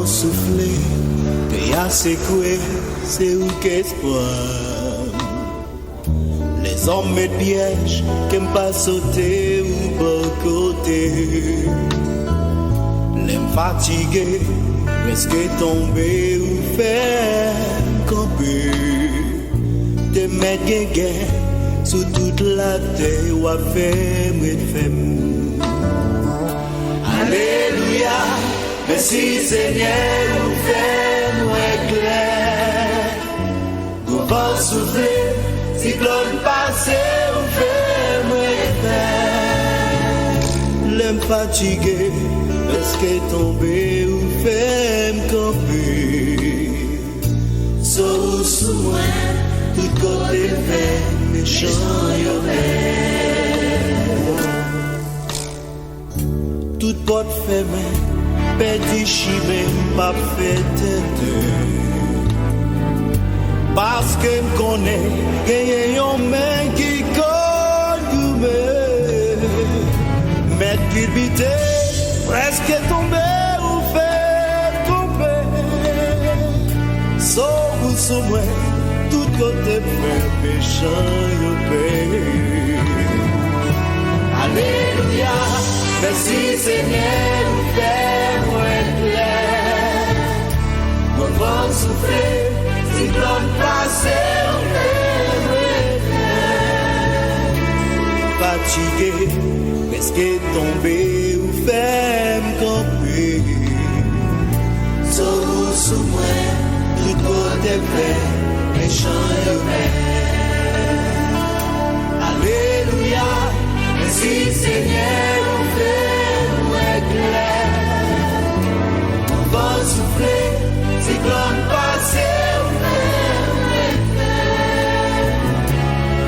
vent soufflé, t'es assez coué, c'est où qu'espoir. Les hommes mettent pièges, qu'aiment pas sauter ou pas côté. L'aime fatigué, presque tombé ou faire camper. Te mettre guégué sous toute la terre ou à faire Alléluia, merci Seigneur, ou fait-nous éclair. Ou vent souffler, cyclone passé, ou fait-nous éclair. L'aime fatigué, presque tombé, ou fait camper. Sous sous moi, tout côté fait, méchant y'a toute porte fermée, petit chimé, pas fait tête. Parce que me connaît, qu'il y a un main qui conduit. Mettre culpité, presque tombé ou fait tomber. Sauf sous moi, tout côté fait, méchant y'a Alléluia. Merci Seigneur, fais-moi clair. Mon vent souffler, cyclone passé, fais-moi clair. Fatigué, presque tombé, ou fais-moi camper. Sous moi, tout côté fait, méchant y'a Alléluia, merci Seigneur. On va souffler, cyclone passé,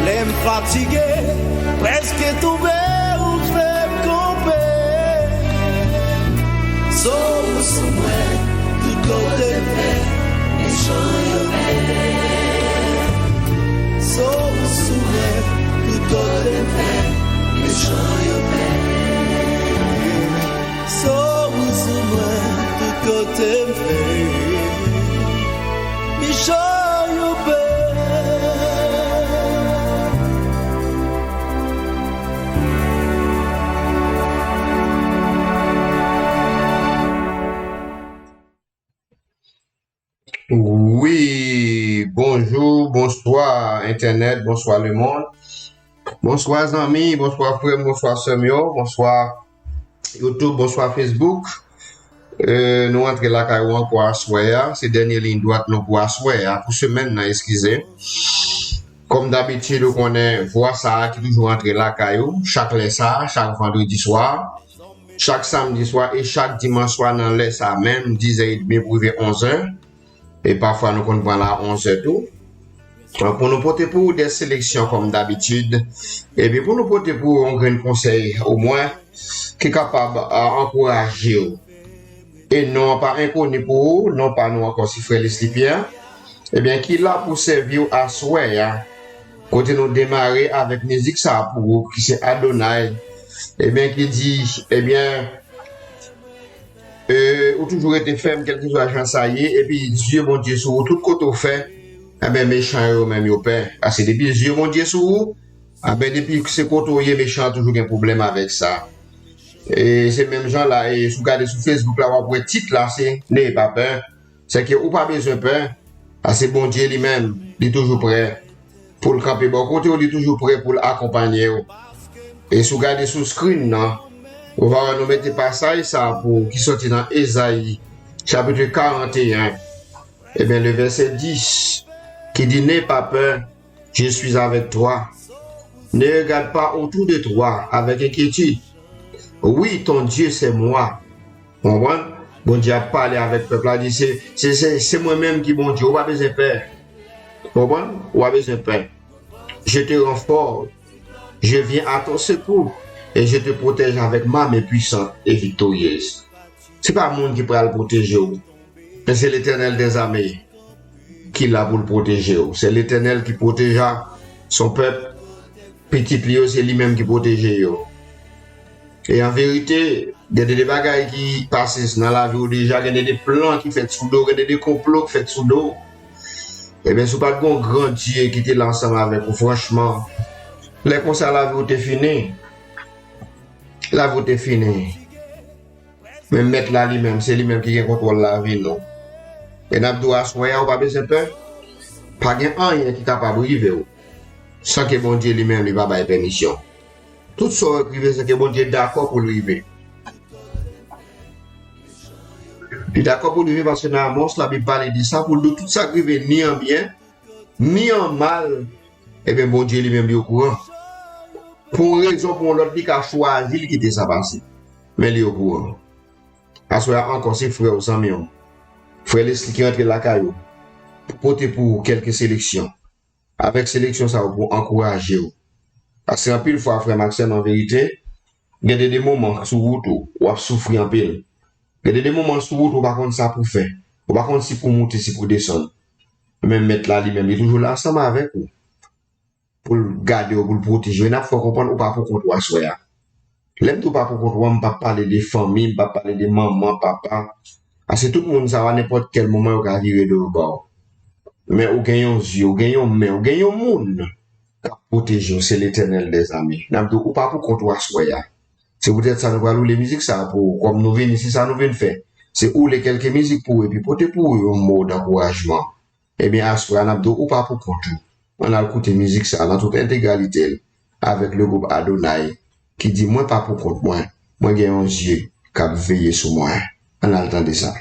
l'aime fatigué, presque tombé ou fait camper. Sous moi, tout côté fait, méchant y'a Sous moi, tout côté fait, méchant y'a côté fait, méchant y'a Oui, bonjour, bonsoir Internet, bonsoir le monde, bonsoir amis, bonsoir frère, bonsoir Semio, bonsoir YouTube, bonsoir Facebook. Nous entrons là carrément pour asseoir, ces dernières lignes droites nous pour asseoir, pour semaine, excusez. Comme d'habitude, on est voir ça qui toujours entre là caillou, chaque ça, chaque vendredi soir, chaque samedi soir et chaque dimanche soir dans les ça même 10h30 pour 11h. Et parfois nous comptons là 11h tout. Pour nous porter pour des sélections comme d'habitude, et bien pour nous porter pour un grand conseil au moins qui est capable d'encourager. Et non pas inconnu pour non pas nous encore si frère Leslie Pierre, et bien qui là pour servir à souhait, quand nous démarrer avec musique ça pour qui c'est Adonai, et bien qui dit, et bien, ou toujours été ferme, quelque chose à ça y est, et puis Dieu mon Dieu sur tout côté fait, et bien méchant même au père, parce que depuis Dieu mon Dieu sur vous, et bien depuis que c'est côté méchant toujours un problème avec ça. Et ces mêmes gens là, et si vous regardez sur Facebook là, vous voyez titre là, c'est n'ayez pas peur. C'est que ou pas besoin de peur. Parce que bon Dieu lui-même, il est toujours prêt pour le camper. Bon côté, il est toujours prêt pour l'accompagner. Et si vous regardez sur le screen là, on va nous mettre passage ça pour qui sortit dans Ésaïe, chapitre 41. Et bien le verset 10, qui dit n'ayez pas peur, je suis avec toi. Ne regarde pas autour de toi avec inquiétude. Oui, ton Dieu, c'est moi. Bon Dieu a parlé avec le peuple, a dit, c'est moi-même qui, bon Dieu, on va besoin de peur. On va besoin de peur. Je te rends fort. Je viens à ton secours et je te protège avec ma main puissante et victorieuse. C'est pas le monde qui peut le protéger, mais c'est l'Éternel des armées qui l'a pour le protéger. C'est l'Éternel qui protégea son peuple. Petit Plio, c'est lui-même qui protège. Et en vérité, Il y a des bagailles qui passent dans la vie déjà, il y a des plans qui fait sous dos, il y a des complots qui fait sous dos. Eh bien, si pas de bon grand Dieu qui était là ensemble avec vous, franchement, les conseils la vie est fini. La vie est finie. Mais mettre là lui-même, c'est lui-même qui contrôle la vie, non. Et n'a pas soyer ou pas besoin de peur. Pas de rien qui est capable de vivre sans que bon Dieu lui-même lui pas de permission. Tout ça c'est que bon Dieu est d'accord pour lui vivre. Il est d'accord pour lui vivre parce que dans Amos, la Bible parle de ça pour tout ça qui arrive ni en bien, ni en mal. Et bien bon Dieu lui-même est au courant. Pour une raison pour l'autre, il a choisi de quitter sa passé. Mais il est au courant. Parce que encore ses frères aux amis. Frère Leslie qui entre la caillou. Porter pour quelques sélections. Avec sélection, ça va pour encourager. Parce qu'en pile fois, frère Maxime, en vérité, il y a des moments sur route où on souffre en pile. Il y a des moments sur route où on va contre ça pour faire. On va contre si pour monter, si pour descendre. Même mettre là, lui-même, il est toujours là ensemble avec vous. Pour le garder ou pour le protéger. Il faut comprendre ou pas pour contre toi, soya. L'aime tout pas pour contre toi, on ne va pas parler des familles, on ne va pas parler des mamans, papa. Parce que tout le monde, ça va n'importe quel moment, on va virer de bord. Mais on gagne un yeux, on gagne un main, on gagne un monde. Protéger, c'est l'éternel des amis. N'a ou pas pour contre toi, soya. C'est peut-être ça, nous va louer les musiques, ça, pour, comme nous venons ici, ça nous vient faire. C'est où les quelques musiques pour, et puis porter pour un mot d'encouragement. Eh bien, à ce moment-là, ou pas pour contre. On a écouté musique, ça, dans toute intégralité, avec le groupe Adonai, qui dit, moi, pas pour contre moi, moi, j'ai un yeux, qui a veillé sur moi. On a entendu ça.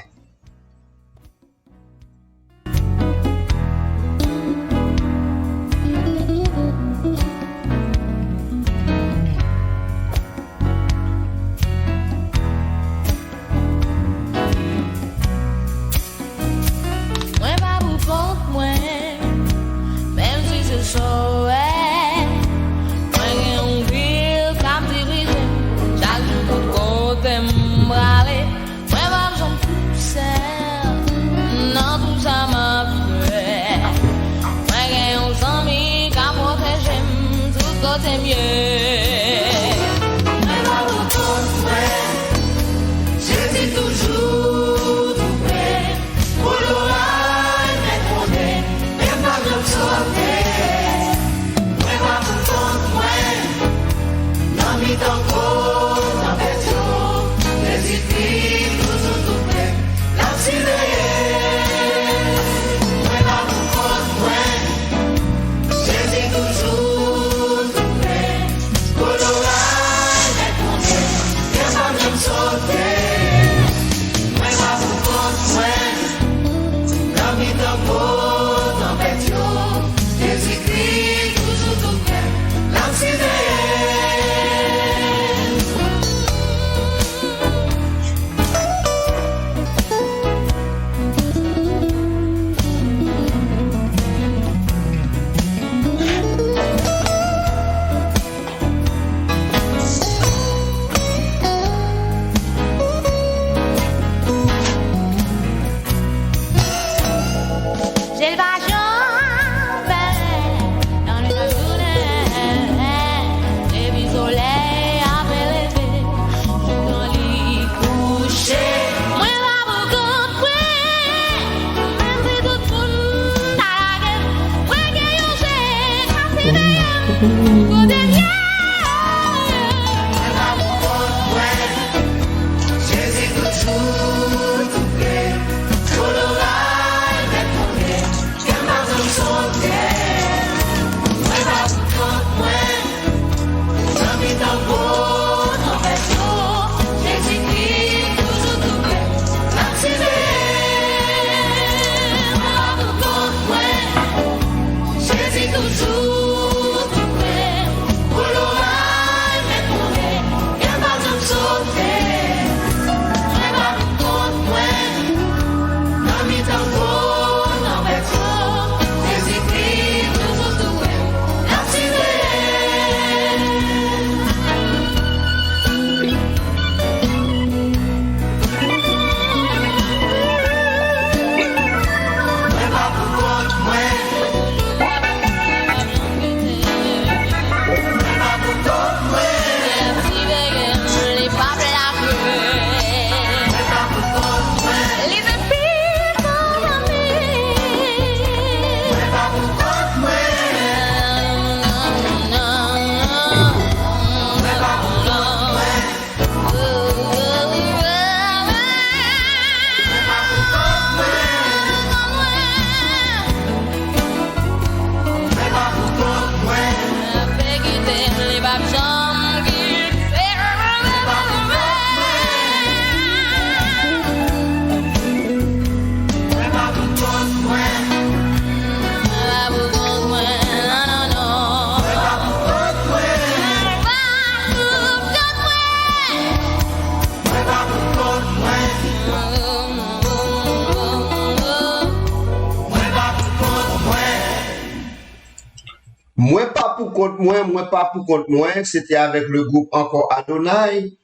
Moi pas pour compte moi pas pour compte moi, c'était avec le groupe encore Adonai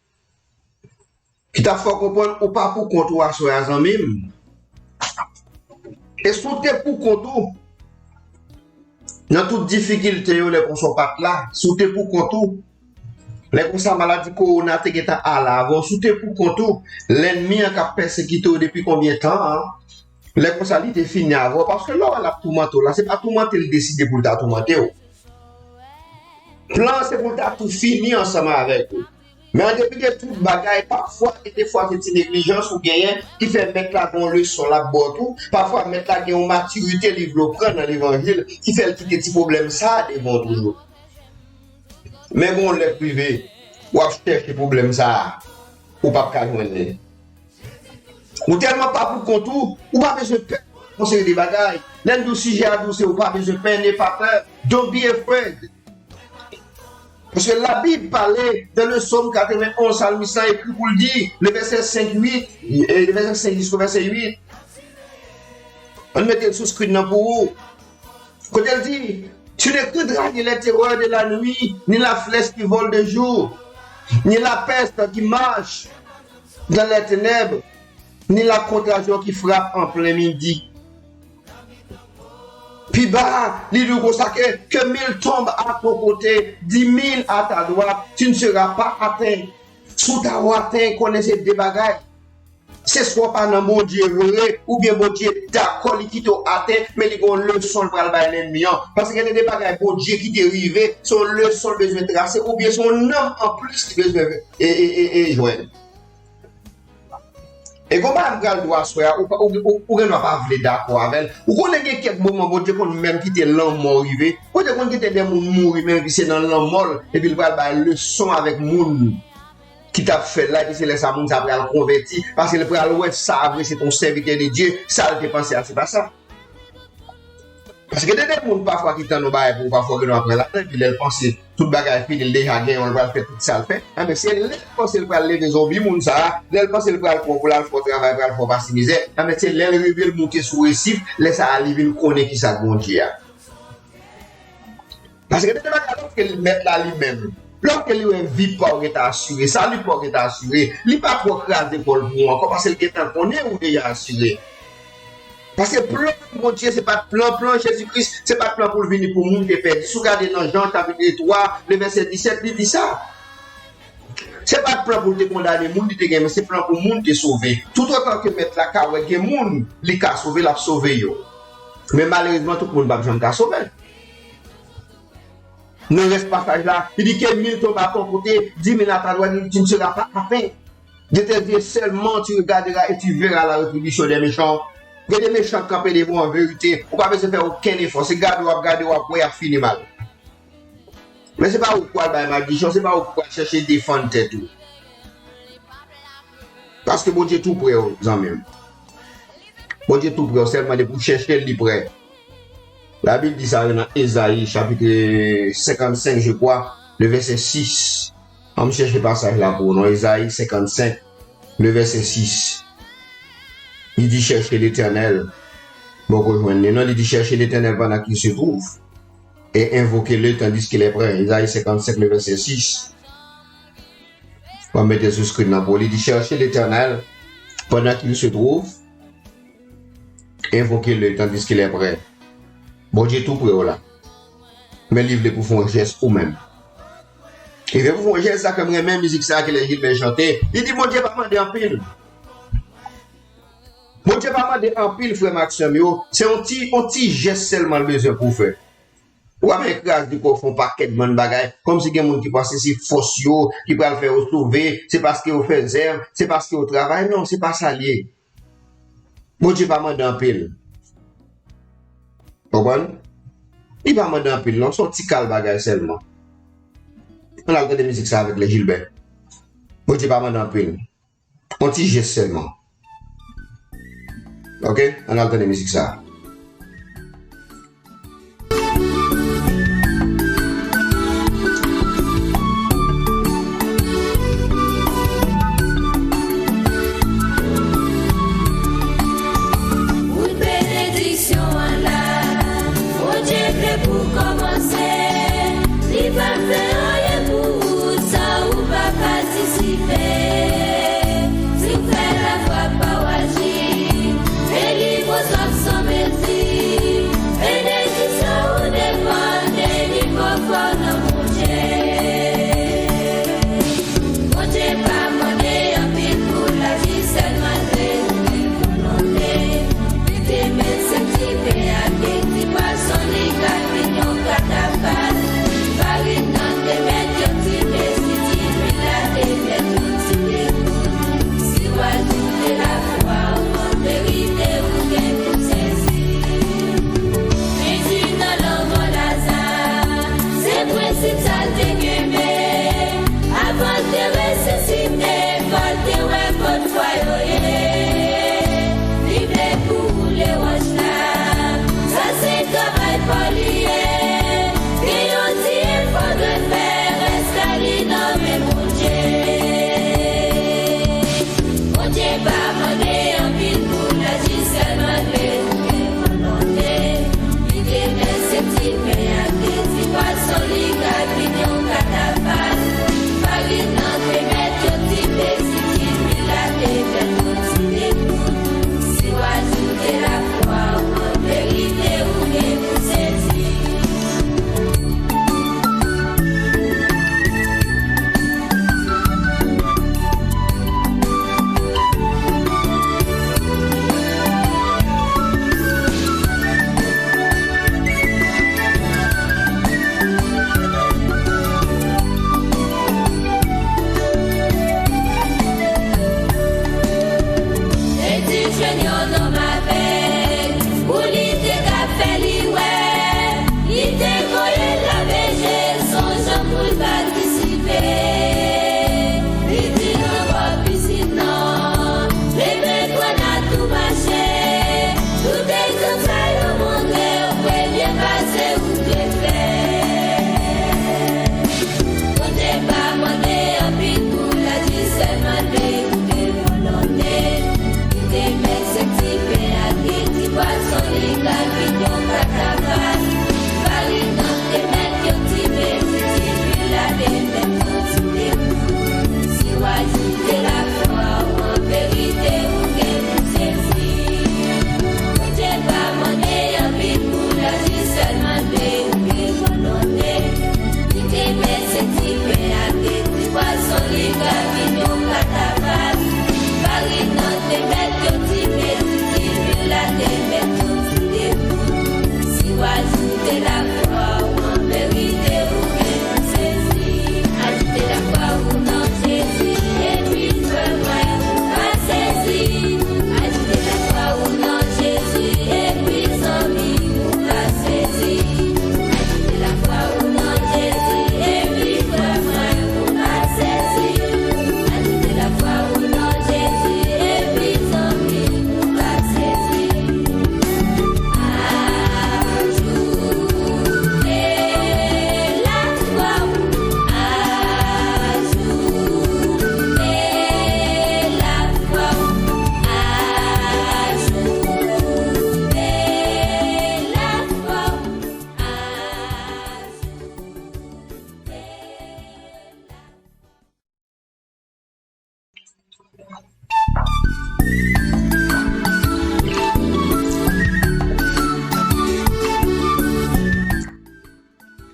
qui t'a fait comprendre ou pas pour compte ou à soya zanmim. Et sous t'es pour compte ou, dans toute difficulté les qu'on soit pas là, sous t'es pour compte ou, les qu'on sa maladie corona te geta à la avant, sous t'es pour compte ou, l'ennemi a persécuté depuis combien de temps, hein? Les qu'on sa li te fini avant, parce que là, la tourmente là, c'est pas tourmente le décider pour ta tourmente. Plan, c'est pour ta tout fini ensemble avec vous. Mais en dépit de toute bagaille, parfois, des fois, c'est une négligence ou gain qui fait mettre la bonne leçon là bas tout. Parfois, mettre la gain maturité, livre prendre dans l'évangile, qui fait le petit problème ça devant toujours. Mais bon, les privés, ou à chercher problème ça, ou pas qu'à joindre. Ou tellement pas pour contour, ou pas besoin de peur, conseiller des bagailles. L'un du sujet à douce, ou pas besoin de peine, n'est pas peur. Don't be afraid. Parce que la Bible parlait dans le psaume 91, Salmiste écrit pour le dire, le verset 5, 8, et le verset 5 jusqu'au verset 8. On mettait le sous-script pour vous. Quand elle dit, tu n'es que draguer les terreurs de la nuit, ni la flèche qui vole de jour, ni la peste qui marche dans les ténèbres, ni la contagion qui frappe en plein midi. Puis bas, l'idée que 1000 tombent à ton côté, 10 000 à ta droite, tu ne seras pas atteint. Sous ta voie atteint, connaissez des bagages. C'est soit pas dans mon Dieu vrai, ou bien mon Dieu d'accord, qui t'a atteint, mais il y a une leçon pour le l'ennemi. Parce qu'il y a des bagages, mon Dieu qui t'est arrivé, son leçon besoin de tracer, ou bien son homme en plus qui besoin et joindre. Et comment on doit se faire, ou ne pas vouloir d'accord avec elle, ou qu'on ait quelques moments, bon Dieu, qu'on même quitte l'homme mort arrivé, ou qu'on quitte des gens mourir, même qui c'est dans l'homme mort, et puis il va avoir une leçon avec moun qui t'a fait là, qui se laisse à moun, ça va le convertir, parce que le pral ouais, ça c'est ton serviteur de Dieu, ça le dépenser, c'est pas ça. Parce que des gens parfois qui t'en ont bail pour parfois que nous après là, puis ils pensent tout bagage fini, il déjà gagné, on va faire tout ça le fait. Mais si elle pense le pral lever zombie moun ça, elle pense le pral pour la faire travail, pral pour passer misère, mais c'est elle révèle monter sur récif, laisse à arriver nous connaît qui ça bon Dieu. Parce que des bagages qu'elle met là lui-même. Lorsqu'elle lui vit pas ou est assuré, ça lui pas est assuré, il pas trop craser pour le bon, parce qu'elle est en connaît ou déjà assuré. Parce que plan mon Dieu, c'est pas plan Jésus-Christ, c'est pas plan pour venir pour monde qui est perdu. Si vous regardez dans Jean chapitre 3, le verset 17, il dit ça. C'est pas plan pour te condamner, monde te gagner, mais c'est plan pour monde te sauver. Tout autant que mettre la carouette, que monde les cas sauver, la sauver yo. Mais malheureusement tout le monde va jamais sauver. Dans ce passage là, il dit que 1000 tombent à ton côté, 10 000 à ta droite, tu ne seras pas atteint. Je te dis seulement tu regarderas et tu verras la rétribution des méchants. Il y a des méchants campés devant en vérité. On ne peut pas faire aucun effort. C'est garder ou après, il finit mal. Mais ce n'est pas pourquoi il y a une maldition, ce n'est pas pourquoi chercher défendre tête. Parce que bon Dieu tout prêt aux amis. Bon Dieu tout prêt, seulement pour chercher le prêt. La Bible dit ça dans Ésaïe, chapitre 55, je crois, le verset 6. On me cherche le passage là pour nous. Ésaïe 55, le verset 6. Il dit chercher l'Éternel. Bon, non, il dit chercher l'Éternel pendant qu'il se trouve. Et invoquer-le tandis qu'il est prêt. Isaïe 55, le verset 6. On va mettre ce script dans pour il dit chercher l'Éternel pendant qu'il se trouve. Invoquer-le tandis qu'il est prêt. Bon Dieu tout prêt là. Mais livre pour faire un geste ou même. Il veut pour faire un geste ça comme même musique ça que les Gilbert chanter. Il dit mon Dieu pas demander en pile. Bon Dieu pas demander en pile frère Maxime yo, c'est un petit geste seulement besoin pour faire. Ou avec grâce du corps font paquet de bonnes bagailles comme si quelqu'un qui passe si force yo qui va le faire sauver, c'est parce qu'il fait zèbre, c'est parce qu'il travaille non, c'est pas ça lié. Bon Dieu pas demander en pile. Comprends? Il va demander en pile non, son petit cal bagaille seulement. On a entendu musique ça avec les Gilbert. Bon Dieu pas demander en pile. Un petit geste seulement. Ok, on a entendu musique ça. Une bénédiction en là, oh Dieu prêt pour commencer.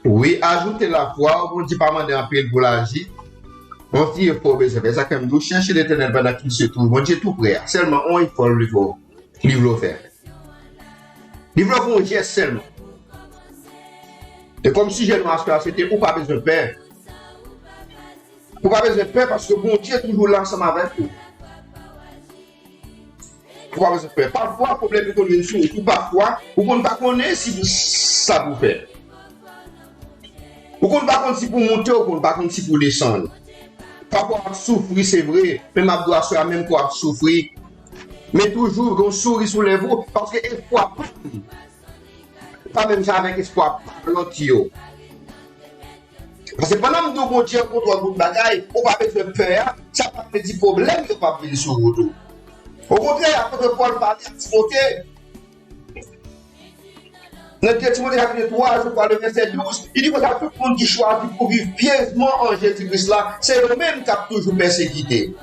Oui, ajouter la foi, on ne dit pas demander un pile pour l'agir. On dit il faut faire ça comme nous chercher l'éternel pendant qu'il se trouve. On dit tout prêt. Seulement, il faut le faire. Il faut un geste seulement. C'est comme si j'ai demandé c'était ou pas besoin de peur. Ou pas besoin de peur parce que bon Dieu est toujours là ensemble avec vous. Ou pas besoin de peur. Parfois, le problème est qu'on vient sur ou parfois, ou qu'on ne pas connaître si ça vous fait. Ou qu'on ne pas connaître si pour monter ou qu'on ne pas connaître si pour descendre. Parfois, on souffre, c'est vrai. Même à doit sur la même quoi souffrir. Mais toujours, on sourit sur les vous parce que espoir pas même ça avec espoir l'antio. Parce que pendant que bon Dieu contre votre bagaille, on va besoin de peur, ça pas petit problème que pas venir sur vous. Au contraire, après Paul parle à Timothée. Dans 2 Timothée chapitre 3, je crois le verset 12, il dit que tout le monde qui choisit pour vivre pieusement en Jésus-Christ là, c'est eux-mêmes qui ont toujours persécuté.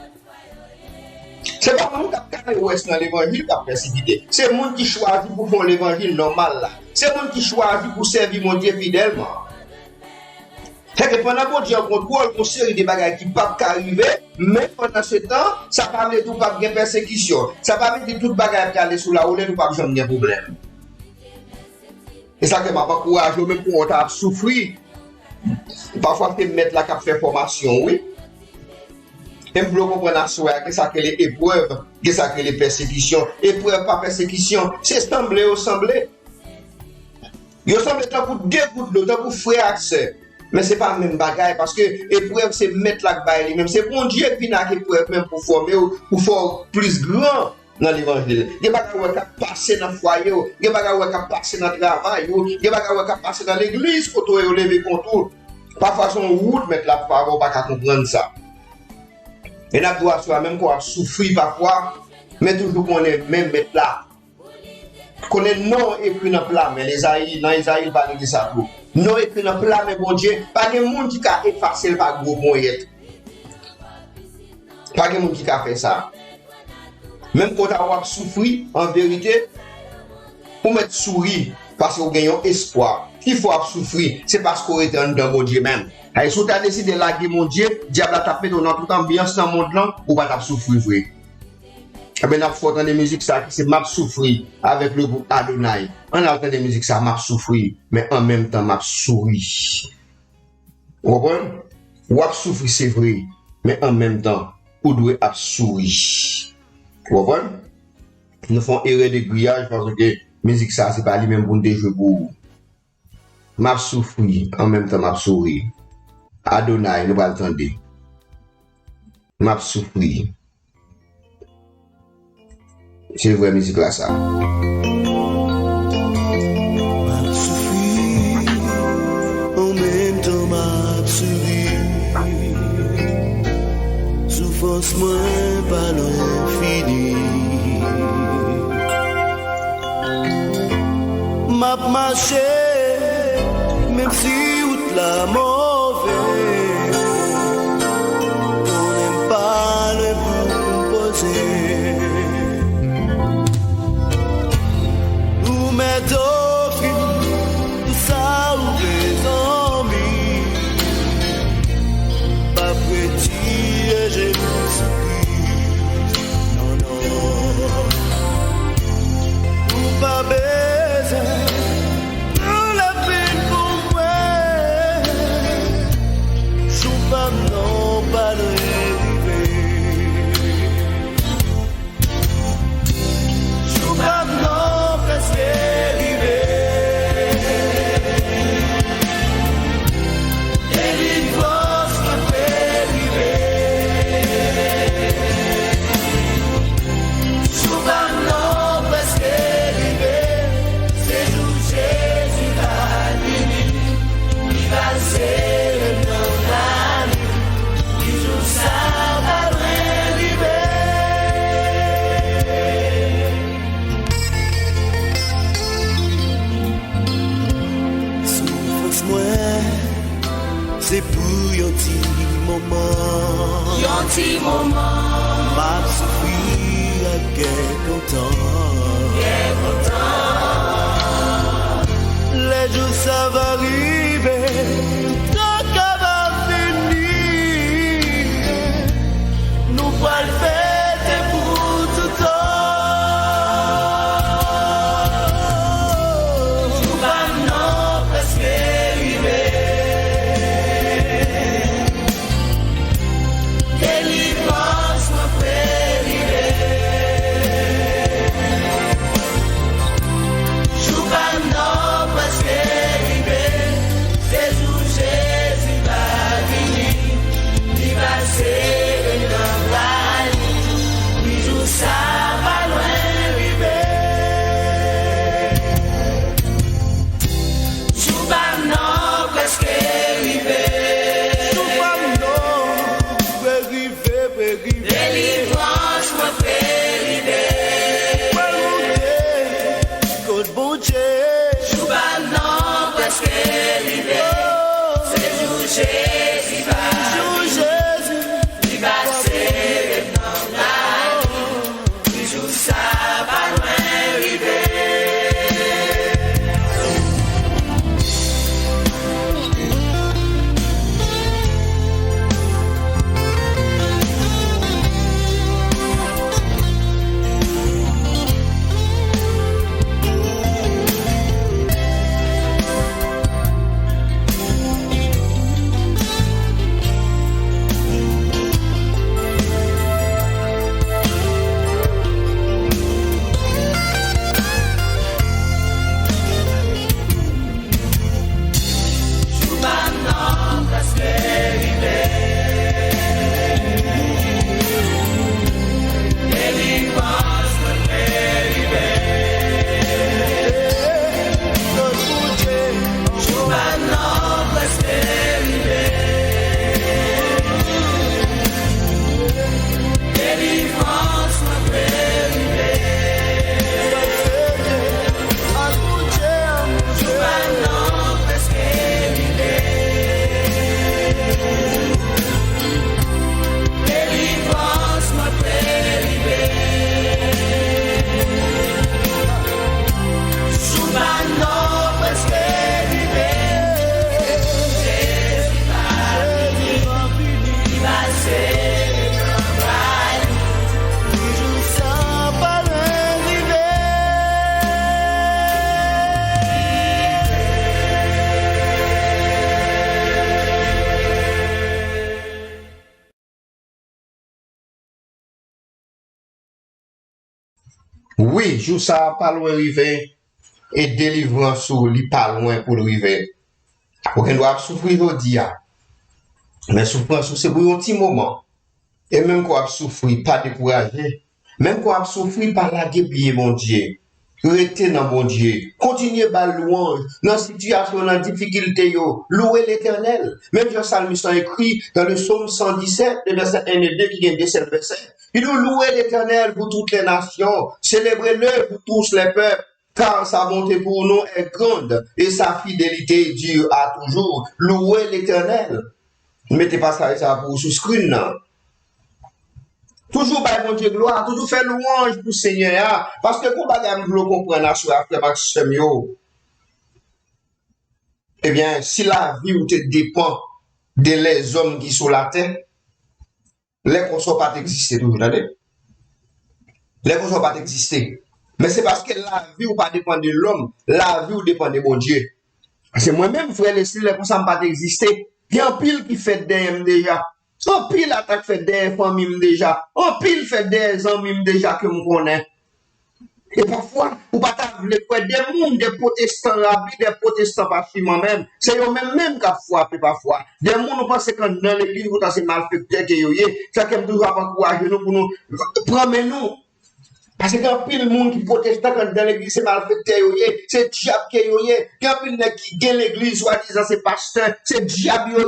C'est pas le monde qui a ouest dans l'évangile qui a persécuté. C'est le monde qui choisit pour faire l'évangile normal là. C'est le monde qui choisit pour servir mon Dieu fidèlement. C'est que pendant que Dieu contrôle une série de bagages qui ne peuvent pas arriver, mais pendant ce temps, ça ne permet tout pas de persécution. Ça permet de tout bagage qui aller sous la roulette ou pas de jamais de problème. Et ça que m'a pas courage même pour on souffrir. Parfois tu mettre la cap faire formation, oui. Et pour comprendre à soi que ça que les épreuves, que ça que les persécutions, épreuve pas persécution, c'est sembler au sembler. Il semble tant pour deux gouttes d'eau, tant pour frère accès. Mais ce n'est pas le même bagaille parce que l'épreuve c'est mettre la baille même. C'est bon Dieu qui n'a l'épreuve même pour former ou pour faire plus grand dans l'évangile. Il y a des bagages qui passent dans le foyer, il y a des bagages qui passent dans le travail, il y a des bagages qui passent dans l'église quand on est levé contre. Parfois son route mettre la parole pas comprendre ça. Et nous doit soi-même qu'on a souffert parfois, mais toujours qu'on est même mettre là. Qu'on est non écrit dans le plat, mais dans Isaïe, il va nous dire ça tout. Non écrit dans le plat, mais bon Dieu, pas de monde qui a effacé par gros moyens. Pas de monde qui a fait ça. Même quand on a souffert, en vérité, pour mettre sourire, parce qu'on gagne espoir. Il faut souffrir, c'est parce qu'on est dans mon Dieu même. Et si tu as décidé de laguer mon Dieu, diable a tapé dans toute ambiance dans le monde là, ou pas souffrir, frère. Eh bien, on a fait entendre des musiques, ça, c'est m'a souffrir avec le groupe Adonai. On a entendu des musiques, ça m'a souffrir, mais en même temps, m'a souri. Vous comprenez? Ou a souffrir, c'est vrai, mais en même temps, ou doit sourire. Vous comprenez? Nous faisons erreur de grillage parce que musique, ça, c'est pas lui-même pour nous jouer pour. M'a souffrir, en même temps, m'a sourire. Adonai, nous va l'entendre. M'a souffrir. C'est vrai musique là ça. M'a souffrir, en même temps m'a souri. Souffrance moins pas l'infini. m'a marché, même si route la mauvaise, on n'aime pas le composer. Ou mettre au fil, tout ça ou les amis, pas petit, j'ai non, non, ou pas besoin. Non, pas de rêver. Je pas non, presque arrivé. Et l'immense m'a fait arriver. Je pas non, presque arrivé. C'est où Jésus va venir. Il va se c'est pour un petit moment, m'a souffrir à quelque temps. Les jours ça va arriver, tant qu'à va finir, nous va le faire pour tout temps. Je vais non presque arriver. Jésus va passer dans la nuit, jour ça va loin arriver. Oui, jour ça pas loin arriver et délivrance ou li pas loin pour arriver. On doit souffrir aujourd'hui, mais souffrance c'est pour un petit moment. Et même qu'on a souffert, pas découragé, même qu'on a souffert, pas la guérir, mon Dieu. Restez dans mon Dieu. Continuez à louange. Dans la situation, dans la difficulté, louez l'éternel. Même Jean Salmiste a écrit dans le psaume 117, le verset 1 et 2, qui vient de ce verset. Il dit louez l'éternel pour toutes les nations. Célébrez-le pour tous les peuples. car sa bonté pour nous est grande et sa fidélité dure à toujours. Louez l'Éternel. Mettez pas ça pour sous screen là. Toujours par mon Dieu gloire, toujours faire louange pour le Seigneur. Parce que pour bagage vous comprendre là sur après Maxime yo. Eh bien, si la vie ou te dépend de les hommes qui sont la terre, les consoles pas exister toujours, attendez. Les consoles pas exister. Mais c'est parce que la vie ou pas dépend de l'homme, la vie ou dépend de mon Dieu. C'est moi-même, frère Leslie, les consoles pas exister. Il y a un pile qui fait des déjà. Un pile attaque fait des familles déjà. Un pile fait des amis déjà que me connais. Et parfois, ou pas t'avouer quoi, des mondes, des protestants rabbis, des protestants parfumants même, c'est eux même qui frappent parfois. Des mondes, on pense que dans l'église, vous avez malfecté que vous ça qui toujours encourager nous pour nous prendre nous. Parce que quand pile monde qui proteste dans l'église, c'est malfecté, c'est diable qui est, quand pile qui gagne l'église, soit disant c'est pasteur, c'est diable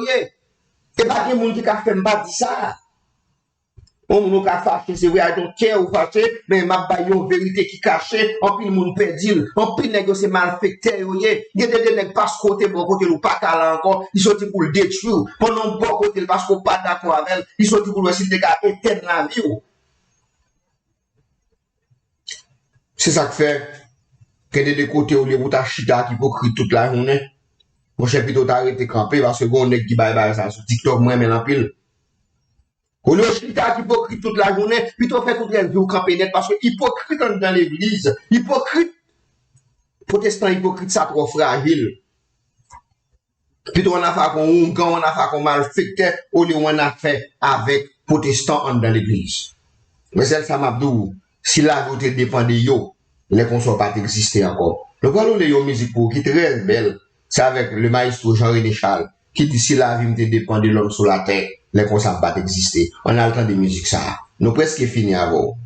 et pas des monde qui a fait m'bâti ça. On nous a fâché, c'est vrai, donc tiens ou fâché, mais ma baillon vérité qui cachée, en pile monde perdu, en pile négocié malfecté, il y a des nègres pas côté bon côté ou pas calé encore, ils sont pour le détruire, pendant bon côté parce qu'on pas d'accord avec elle, ils sont pour essayer de éteindre la vie. C'est ça que fait que des deux côtés où les routes à chita qui hypocrite toute la journée. Mon cher plutôt t'arrêter camper parce que bon nèg qui bye ça sur TikTok moi mais en pile. Au lieu de hypocrite toute la journée, plutôt fait toute la vie au camper net parce que hypocrite dans l'église, hypocrite, protestant hypocrite, ça trop fragile. Plutôt on a fait qu'on Ougan, on a fait qu'on malfecté, au lieu on a fait avec protestant dans l'église. Mais celle ça m'a dit, si la vie dépend de yo, les consoles pas exister encore. Le voilà les yo musique pour qui très belle, c'est avec le maestro Jean-René Charles, qui dit si la vie me dépend de l'homme sur la terre, les consoles pas exister. On a le temps de musique ça. Nous presque fini avant.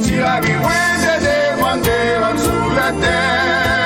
Si la vie de demander sous la terre.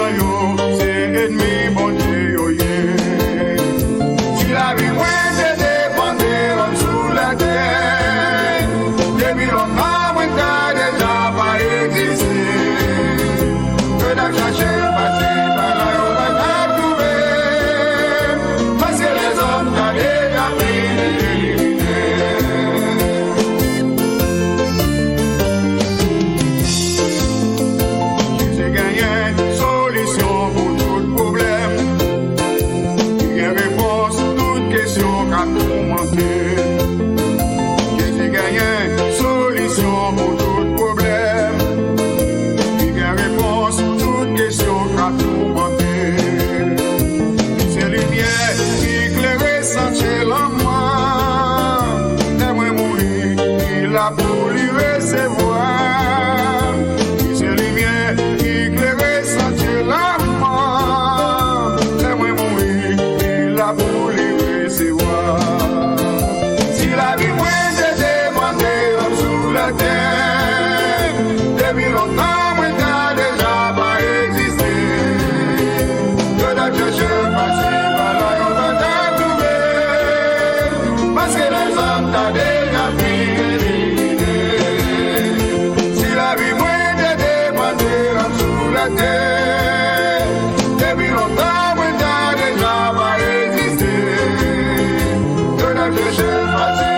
méchants yo, c'est ennemi bon Dieu yo yeah. Si la vie moins de dépendre sous la terre, depuis longtemps moins t'as déjà pas existé. Que la chercher passer par là on va t'en trouver, parce que les hommes t'as déjà pris. Jésus gagne solution pour tout problème. Il gagne réponse toute question qu'a tourmenté. C'est lumière qui éclaire sentier en moi. T'aimes mourir, il a pour lui recevoir. C'est lumière qui éclaire sentier en moi. T'aimes mourir, il a pour lui recevoir. La vie moins de demander sous la terre, depuis longtemps moins t'as déjà pas existé. Que la chercher passer par là on va t'en trouver, parce que les hommes t'as déjà éliminé. Si la vie moins de demander sous la terre, depuis longtemps moins t'as déjà pas existé. Que la chercher passer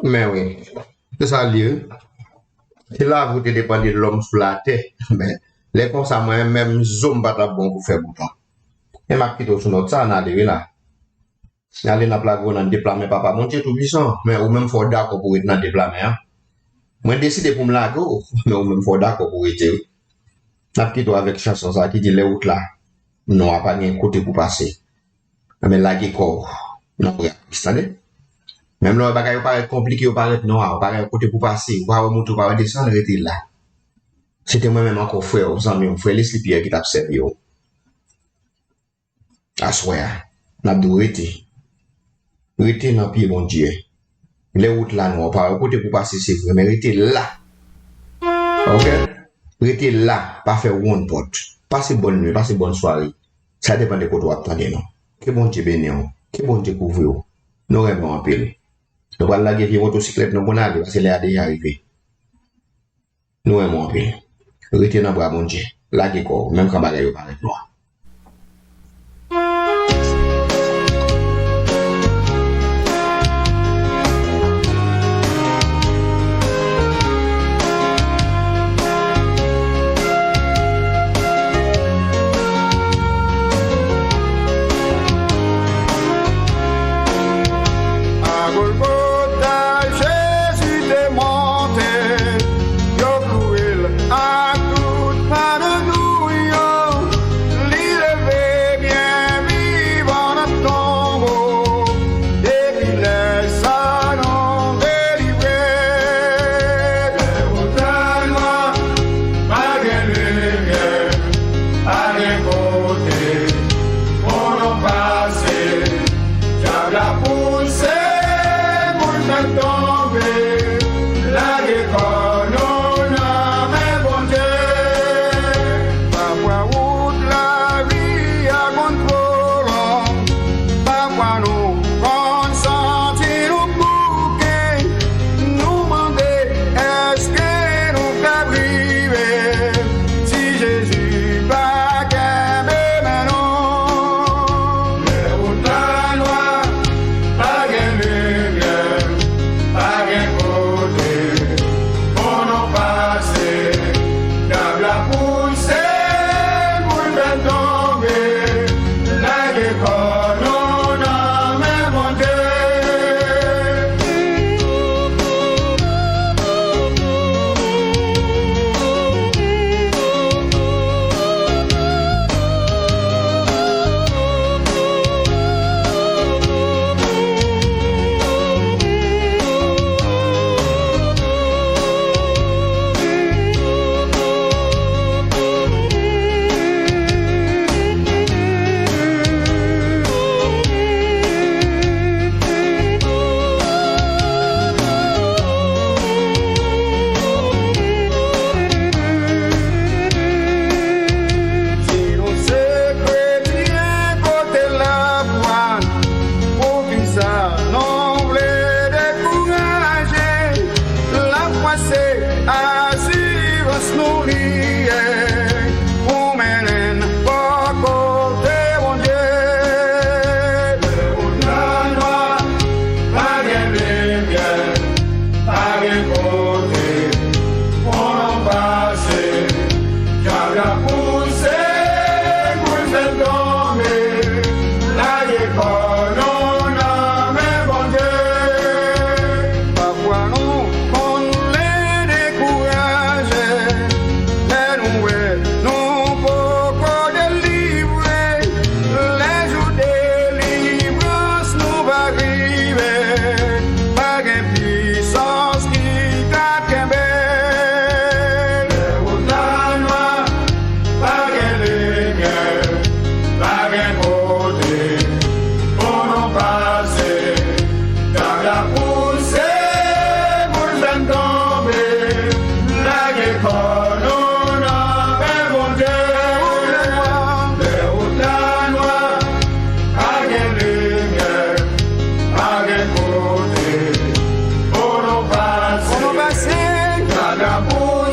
Mais oui, c'est ça lieu. C'est là vous dépendez de l'homme sur la terre. Mais les constats moi-même, zoom pas bon pour faire bouton. Et ma petite sur notre ça, on a là. Allez dans la plaque, on déplacer papa, mon Dieu tout puissant. Mais ou même faut d'accord pour être dans déplacer. Moi décidé pour me laguer, mais ou même faut d'accord pour être. La petite avec chanson ça qui dit les routes là, non a pas de côté pour passer. Mais laguer corps, non vous attendez. Même le bagage paraît compliqué, ou paraît noir, ou paraît côté pour passer, ou paraît monter, ou paraît descendre, rester là. C'était moi-même encore frère, aux amis, frère les slipiers qui t'a servi. À soir, n'a pas rester. Rester dans le pied, mon Dieu. Les routes là, non, paraît côté pour passer, c'est vrai, mais rester là. Ok? Rester là, pas faire one pot. Passez bonne nuit, passez bonne soirée. Ça dépend de quoi tu attendez, non? Que bon Dieu bénisse, que bon Dieu couvre. Nous rêvons en pile. Nous allons la guerre motocyclette, nous allons parce qu'elle est déjà arrivée. Nous aimons en pile. Retenez dans le bras, mon Dieu. La guerre, même quand elle est pas noire. passer assurance nous lier pour mener pas côté mon Dieu la noix pas de bien pas de côté pour en passer car la poussée pour faire tomber la école on a même bon Dieu parfois nous on les décourage mais nous pouvons délivrer les jours de délivrance nous va arriver par une puissance qui t'a qu'embelle la noix par les guerres par un côté pour nous passer dans la poussée pour faire tomber la école on a même bon Dieu la noix par les guerres par un côté pour nous passer dans la poussée